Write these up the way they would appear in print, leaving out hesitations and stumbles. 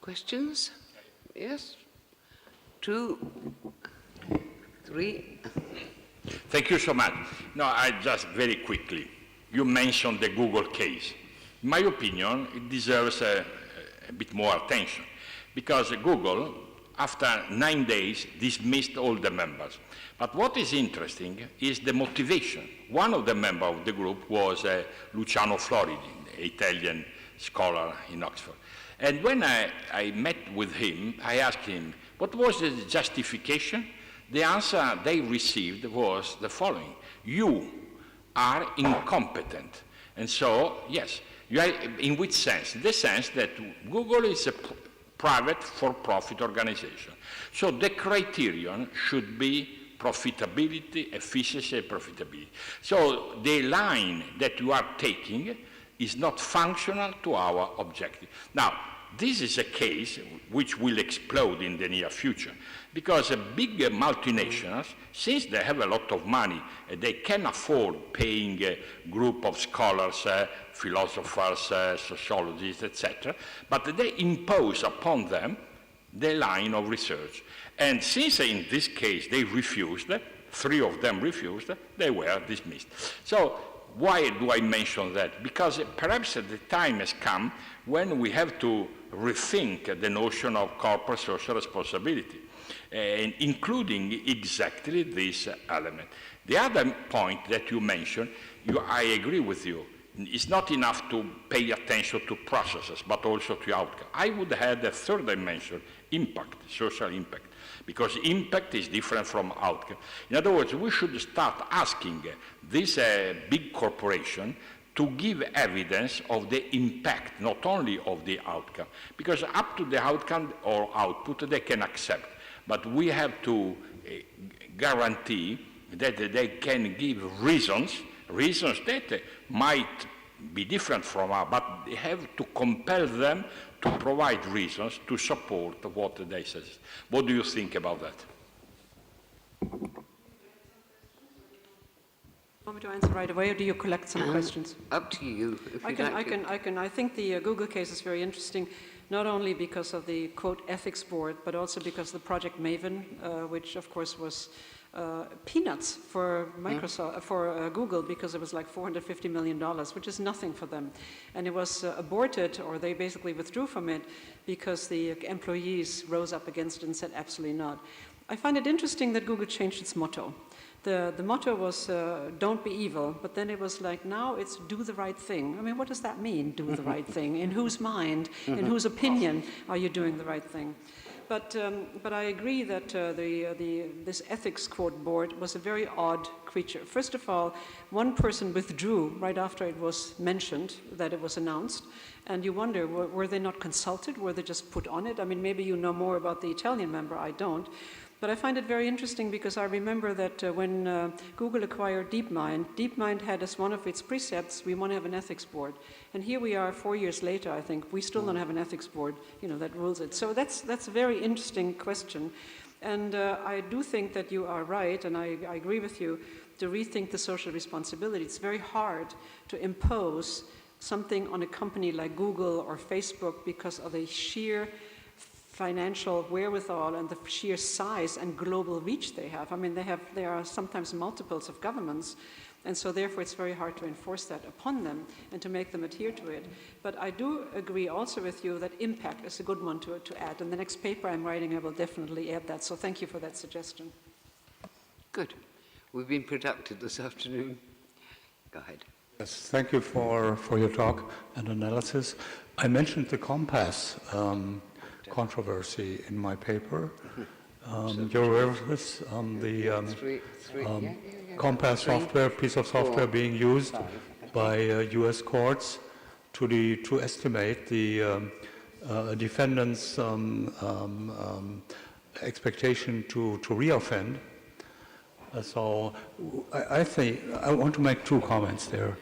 Questions? Yes? 2, 3. Thank you so much. No, I just very quickly, you mentioned the Google case. In my opinion, it deserves a bit more attention because Google, after 9 days, dismissed all the members. But what is interesting is the motivation. One of the members of the group was Luciano Floridi, an Italian scholar in Oxford. And when I met with him, I asked him, what was the justification? The answer they received was the following: you are incompetent. And so, yes, you are, in which sense? In the sense that Google is a private for-profit organization. So the criterion should be profitability, efficiency, and profitability. So the line that you are taking is not functional to our objective. Now, this is a case which will explode in the near future because big multinationals, since they have a lot of money, they can afford paying a group of scholars, philosophers, sociologists, etc., but they impose upon them the line of research. And since in this case they refused, 3 of them refused, they were dismissed. So why do I mention that? Because perhaps the time has come when we have to rethink the notion of corporate social responsibility, including exactly this element. The other point that you mentioned, I agree with you. It's not enough to pay attention to processes, but also to outcome. I would add a third dimension, impact, social impact, because impact is different from outcome. In other words, we should start asking this big corporation to give evidence of the impact, not only of the outcome, because up to the outcome or output they can accept, but we have to guarantee that they can give reasons that might be different from ours, but they have to compel them to provide reasons to support what they say. What do you think about that? Want me to answer right away, or do you collect some questions? Up to you. I think the Google case is very interesting, not only because of the, quote, ethics board, but also because of the Project Maven, which of course was peanuts for Microsoft, for Google, because it was like $450 million, which is nothing for them. And it was aborted, or they basically withdrew from it, because the employees rose up against it and said absolutely not. I find it interesting that Google changed its motto. The motto was, don't be evil, but then it was like, now it's do the right thing. I mean, what does that mean, do the right thing? In whose mind, in whose opinion are you doing the right thing? But I agree that this ethics quote board was a very odd creature. First of all, one person withdrew right after it was mentioned that it was announced, and you wonder, were they not consulted? Were they just put on it? I mean, maybe you know more about the Italian member, I don't. But I find it very interesting because I remember that when Google acquired DeepMind, DeepMind had as one of its precepts, we want to have an ethics board. And here we are 4 years later, I think, we still don't have an ethics board, that rules it. So that's a very interesting question. And I do think that you are right, and I agree with you, to rethink the social responsibility. It's very hard to impose something on a company like Google or Facebook because of the sheer financial wherewithal and the sheer size and global reach they have. I mean, there are sometimes multiples of governments, and so therefore it's very hard to enforce that upon them and to make them adhere to it. But I do agree also with you that impact is a good one to add. In the next paper I'm writing, I will definitely add that. So thank you for that suggestion. Good. We've been productive this afternoon. Go ahead. Yes, thank you for your talk and analysis. I mentioned the compass controversy in my paper. You're aware of this? The compass software, piece of software being used by US courts to estimate the defendant's expectation to reoffend. So I think I want to make 2 comments there.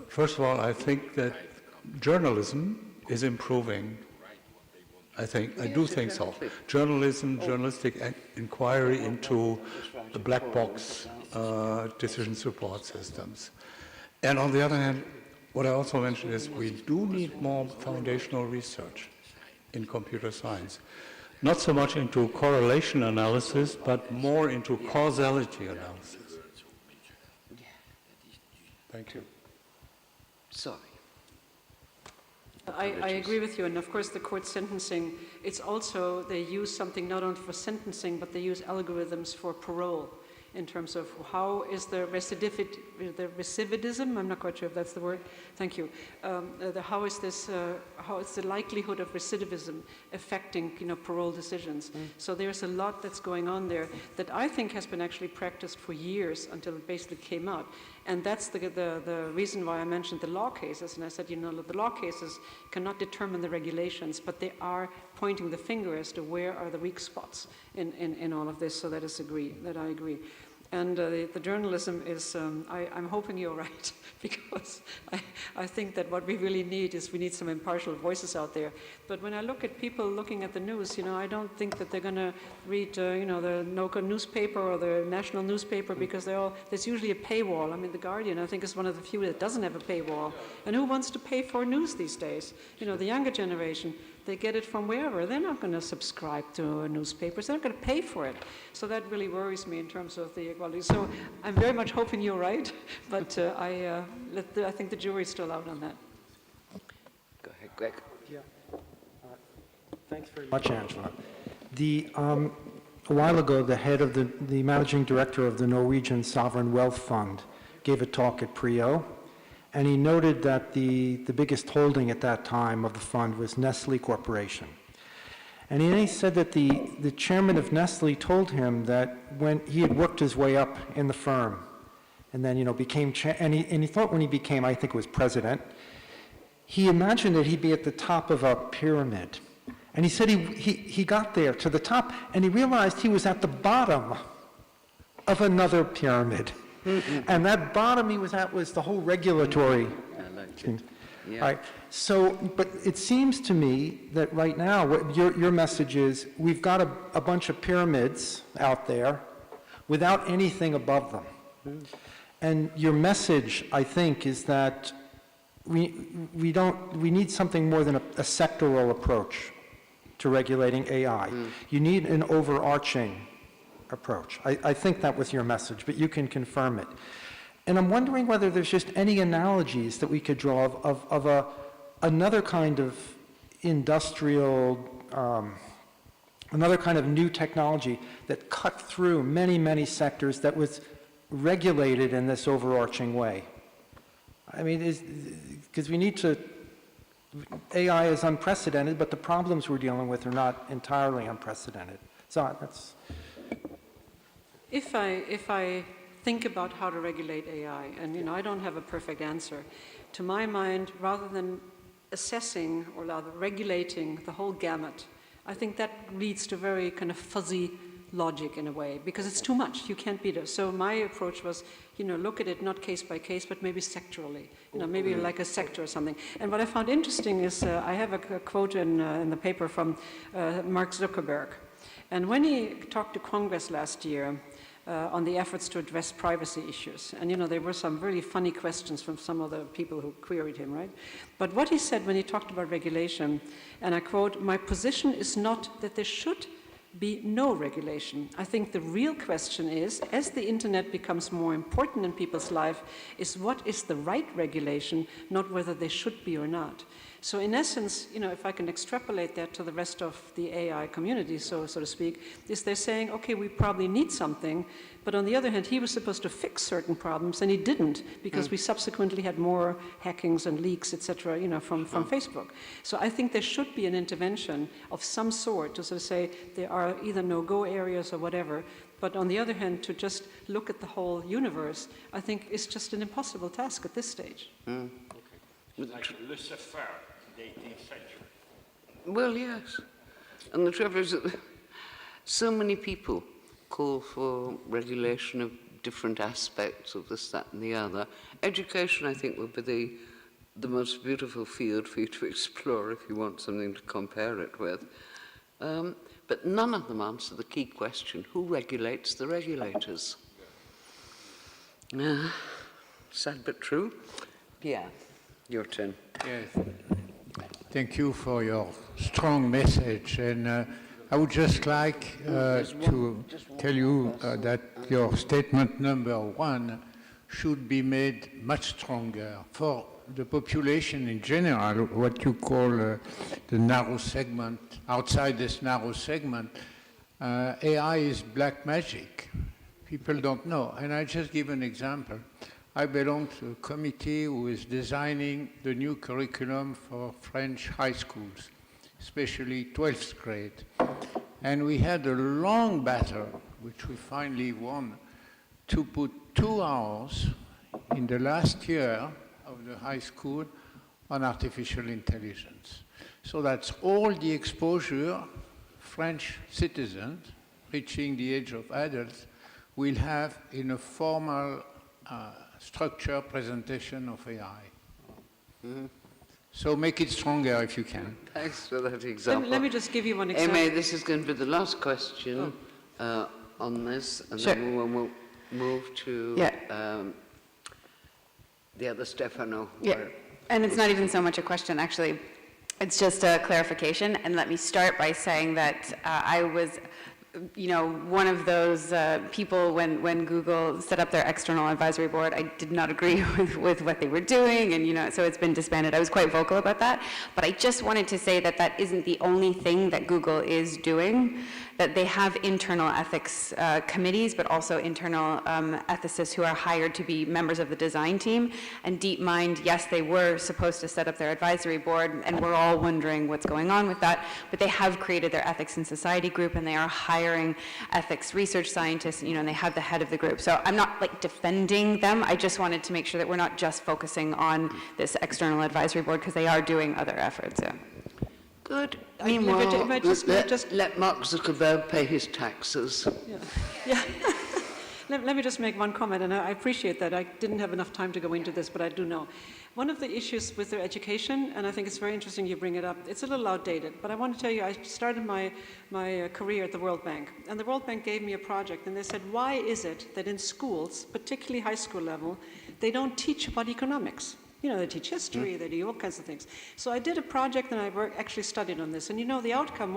First of all, I think that journalism is improving. I do think so. Journalism, journalistic inquiry into the black box decision support systems. And on the other hand, what I also mentioned is we do need more foundational research in computer science. Not so much into correlation analysis, but more into causality analysis. Thank you. Sorry. I agree with you, and of course the court sentencing, it's also, they use something not only for sentencing, but they use algorithms for parole in terms of how is the recidivism, I'm not quite sure if that's the word, thank you, how is the likelihood of recidivism affecting, parole decisions. So there's a lot that's going on there that I think has been actually practiced for years until it basically came out. And that's the reason why I mentioned the law cases, and I said, the law cases cannot determine the regulations, but they are pointing the finger as to where are the weak spots in all of this, so that I agree. And the journalism is, I'm hoping you're right, because I think that what we really need is we need some impartial voices out there. But when I look at people looking at the news, I don't think that they're going to read, the local newspaper or the national newspaper, because there's usually a paywall. I mean, The Guardian, I think, is one of the few that doesn't have a paywall. And who wants to pay for news these days? The younger generation, they get it from wherever. They're not going to subscribe to newspapers. They're not going to pay for it. So that really worries me in terms of the equality. So I'm very much hoping you're right, but I think the jury's still out on that. Go ahead, Greg. Yeah. Thanks very much, Angela. A while ago, the head of the managing director of the Norwegian Sovereign Wealth Fund gave a talk at PRIO, and he noted that the biggest holding at that time of the fund was Nestle Corporation. And he said that the chairman of Nestle told him that when he had worked his way up in the firm, and then became and he thought when he became, I think it was president, he imagined that he'd be at the top of a pyramid. And he said he got there to the top, and he realized he was at the bottom of another pyramid. And that bottom he was at was the whole regulatory. I liked it. Yeah. Right. So, but it seems to me that right now, what your message is, we've got a bunch of pyramids out there without anything above them. And your message, I think, is that we need something more than a sectoral approach to regulating AI. You need an overarching approach. I think that was your message, but you can confirm it. And I'm wondering whether there's just any analogies that we could draw of another kind of industrial, another kind of new technology that cut through many, many sectors that was regulated in this overarching way. I mean, because we need to, AI is unprecedented, but the problems we're dealing with are not entirely unprecedented. So that's... If I think about how to regulate AI, and I don't have a perfect answer, to my mind, rather than assessing or rather regulating the whole gamut, I think that leads to very kind of fuzzy logic in a way, because it's too much. You can't beat it. So my approach was, look at it not case by case, but maybe sectorally, maybe like a sector or something. And what I found interesting is I have a quote in the paper from Mark Zuckerberg. And when he talked to Congress last year, on the efforts to address privacy issues. And there were some really funny questions from some of the people who queried him, right? But what he said when he talked about regulation, and I quote, "My position is not that there should be no regulation. I think the real question is, as the internet becomes more important in people's life, is what is the right regulation, not whether they should be or not." So in essence, if I can extrapolate that to the rest of the AI community, so to speak, is they're saying, okay, we probably need something, but on the other hand, he was supposed to fix certain problems, and he didn't, because we subsequently had more hackings and leaks, etc., from Facebook. So I think there should be an intervention of some sort to sort of say there are either no-go areas or whatever, but on the other hand, to just look at the whole universe, I think is just an impossible task at this stage. It's like Lucifer in the 18th century. Well, yes. And the trouble is that so many people call for regulation of different aspects of this, that, and the other. Education, I think, would be the most beautiful field for you to explore if you want something to compare it with. But none of them answer the key question: who regulates the regulators? Sad but true. Pierre, your turn. Yes. Thank you for your strong message. And I would just like to tell you that your statement number 1 should be made much stronger for the population in general, what you call the narrow segment. Outside this narrow segment, AI is black magic. People don't know. And I just give an example. I belong to a committee who is designing the new curriculum for French high schools, especially 12th grade. And we had a long battle, which we finally won, to put 2 hours in the last year of the high school on artificial intelligence. So that's all the exposure French citizens reaching the age of adults will have in a formal structure presentation of AI. Mm-hmm. So make it stronger if you can. Thanks for that example. Let me just give you one example. Emma, this is going to be the last question on this, and Sure. then we'll move to the other Stefano. Yeah, and it's not even so much a question, actually. It's just a clarification. And let me start by saying that I was, one of those people when Google set up their external advisory board. I did not agree with what they were doing, and so it's been disbanded. I was quite vocal about that. But I just wanted to say that that isn't the only thing that Google is doing. That they have internal ethics committees, but also internal ethicists who are hired to be members of the design team. And DeepMind, yes, they were supposed to set up their advisory board, and we're all wondering what's going on with that. But they have created their ethics and society group, and they are hiring ethics research scientists, and they have the head of the group. So I'm not defending them. I just wanted to make sure that we're not just focusing on this external advisory board, because they are doing other efforts. Yeah. Good. Meanwhile, let Mark Zuckerberg pay his taxes. Yeah. Let me just make one comment, and I appreciate that. I didn't have enough time to go into this, but I do know. One of the issues with their education, and I think it's very interesting you bring it up, it's a little outdated, but I want to tell you, I started my career at the World Bank, and the World Bank gave me a project, and they said, why is it that in schools, particularly high school level, they don't teach about economics? They teach history, they do all kinds of things. So I did a project and I actually studied on this. And the outcome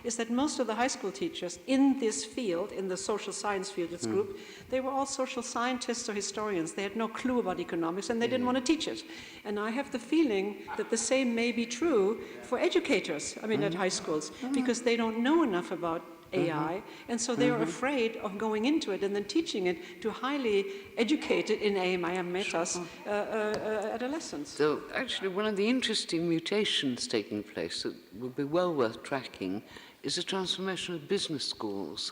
is that most of the high school teachers in this field, in the social science field, this group, they were all social scientists or historians. They had no clue about economics and they didn't want to teach it. And I have the feeling that the same may be true for educators, at high schools, because they don't know enough about AI, and so they're afraid of going into it and then teaching it to highly educated in AI and metas adolescents. So actually one of the interesting mutations taking place that would be well worth tracking is the transformation of business schools,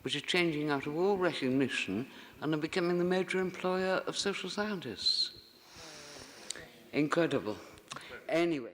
which are changing out of all recognition and are becoming the major employer of social scientists. Incredible. Anyway.